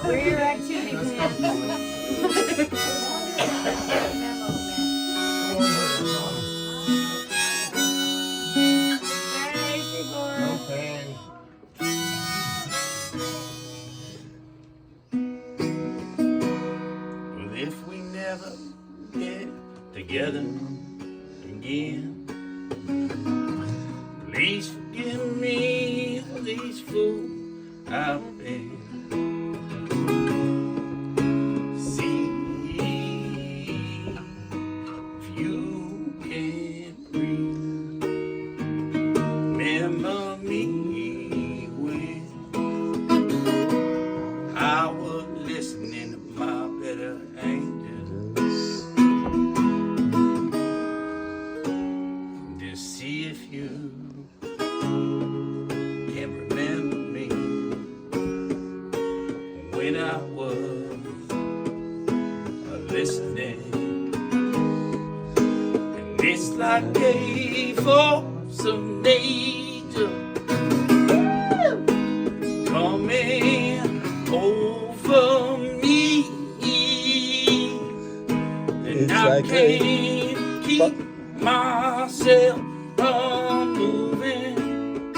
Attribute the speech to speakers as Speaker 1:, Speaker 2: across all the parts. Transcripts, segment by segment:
Speaker 1: Where your activity
Speaker 2: Well, if we never get together again, please forgive me for these fools I've been. See if you can breathe. Remember me when I was listening to my better angels. Just see if you can remember me when I was listening. And it's like a force of nature coming over me, and
Speaker 3: It's
Speaker 2: I
Speaker 3: like
Speaker 2: can't keep myself from moving,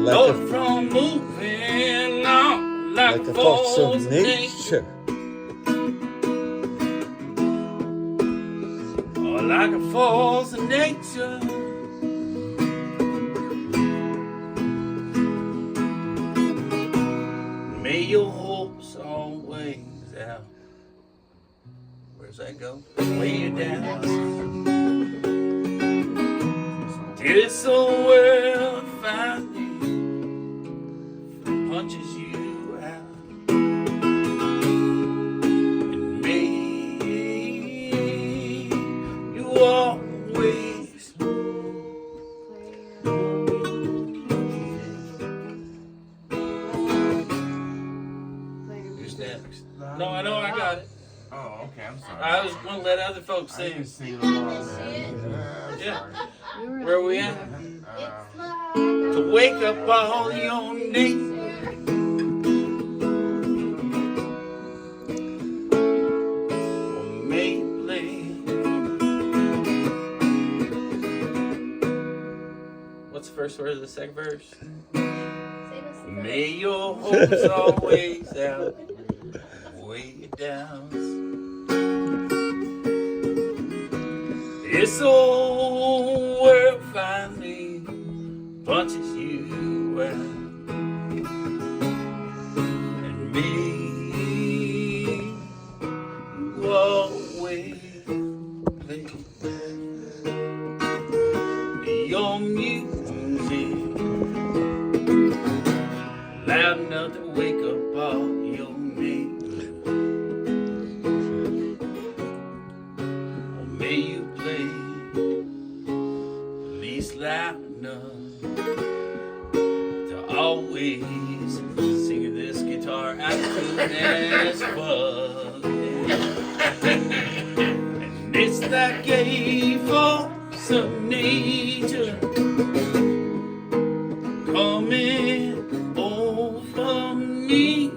Speaker 2: Lord, from moving on like a force of nature. Oh, like a force of nature. May your hopes always out. Where's that go? Way down. Till this old world finally punches you out. And may you always Who's next? No, I know I got it.
Speaker 4: Oh, okay, I'm sorry.
Speaker 2: I was going to let other folks
Speaker 4: I
Speaker 2: sing.
Speaker 4: didn't see the laws.
Speaker 2: Yeah. Where are we at? To wake up all your neighbors. Or maybe. What's the first word of the second verse? May your hopes always out, way down. This old world finally punches you out, and me, you always play your music loud enough to wake up all your neighbors. Or may you play at least loud enough to always sing this guitar out of tune as fuck. And it's like a force of nature coming over me,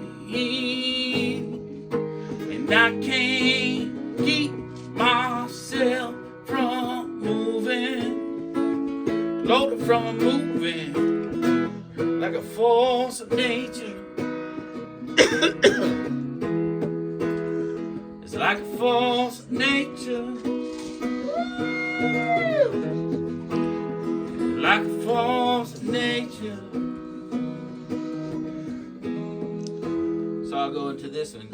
Speaker 2: and I can't keep myself from moving, Lord, from moving like a force of nature. It's like a force of nature, like a force of nature. So I'll go into this one.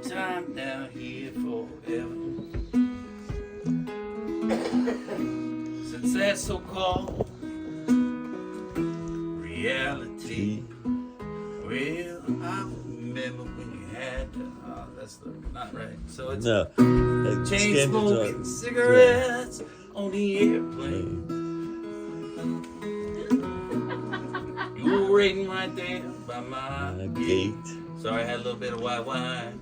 Speaker 2: time down here forever. Since that so-called reality. Well, I remember when you had to. Oh, that's not right. So it's
Speaker 3: No.
Speaker 2: chain smoking cigarettes on the airplane. You were waiting right there by my gate. Sorry, I had a little bit of white wine.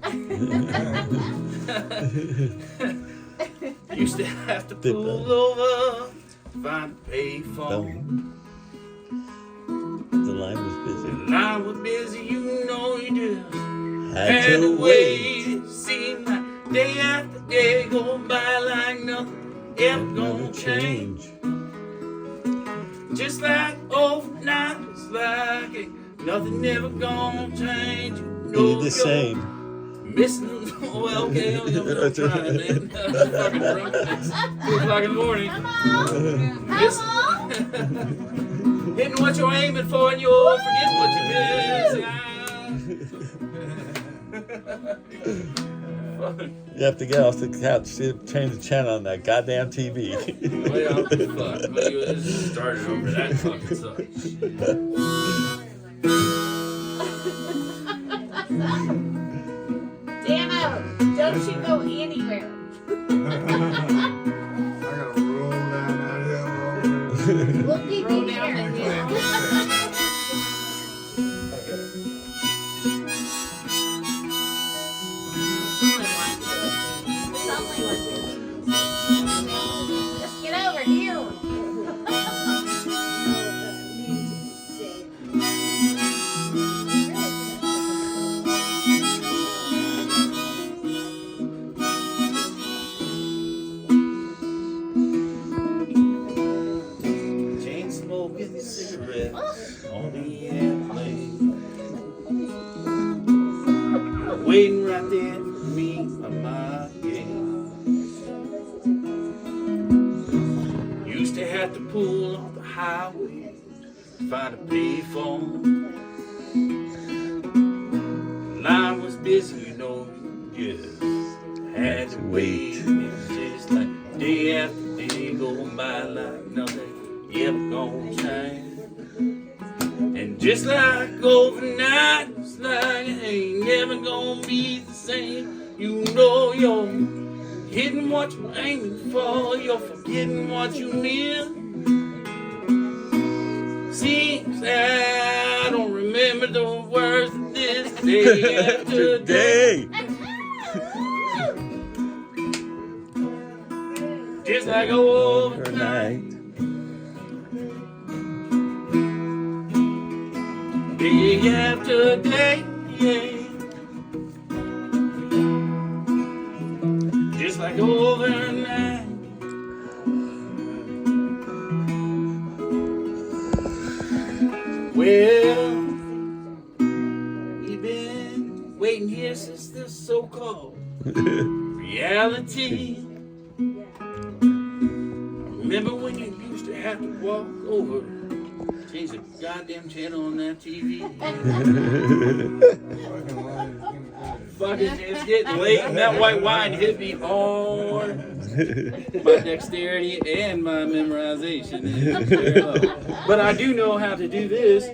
Speaker 2: Used to have to pull over, find a payphone.
Speaker 3: The line was busy.
Speaker 2: The line was busy, you know you do.
Speaker 3: Had to wait.
Speaker 2: Seemed like day after day go by like nothing ever gonna change. Just like overnight, it's like ain't nothing ever gonna change. You
Speaker 3: Be
Speaker 2: know
Speaker 3: the
Speaker 2: you're
Speaker 3: same.
Speaker 2: Missing, well, okay, I'm trying, man. I'm fucking drunk. It's 2 o'clock in the morning. Hitting what you're aiming for and you're forgetting what you're missing.
Speaker 3: You have to get off the couch, change the channel on that goddamn TV.
Speaker 2: Well, fuck. Well, you started over. That fucking sucks.
Speaker 1: Dano, don't you go anywhere.
Speaker 4: I gotta roll down that hill.
Speaker 1: We'll be
Speaker 2: Roll down
Speaker 1: there.
Speaker 2: the hill.
Speaker 1: Just get over here.
Speaker 2: Chain smoking cigarettes on the airplane. Waiting right there for me on my gate. Used to have to pull off the highway, find a payphone. Line was busy, you know, just had to wait. It's just like day after day going by like nothing ever gonna change. And just like overnight, it's like it ain't never gonna be the same. You know you're hitting what you're aiming for, you're forgetting what you miss. Seems that I don't remember the words of this day after day. Just like overnight. Day after day, yeah. Just like overnight. Well, we've been waiting here since this so-called reality. Remember when you used to have to walk over, change the goddamn channel on that TV? Fucking, it's getting late, and that white wine hit me hard. My dexterity and my memorization is very low. But I do know how to do this.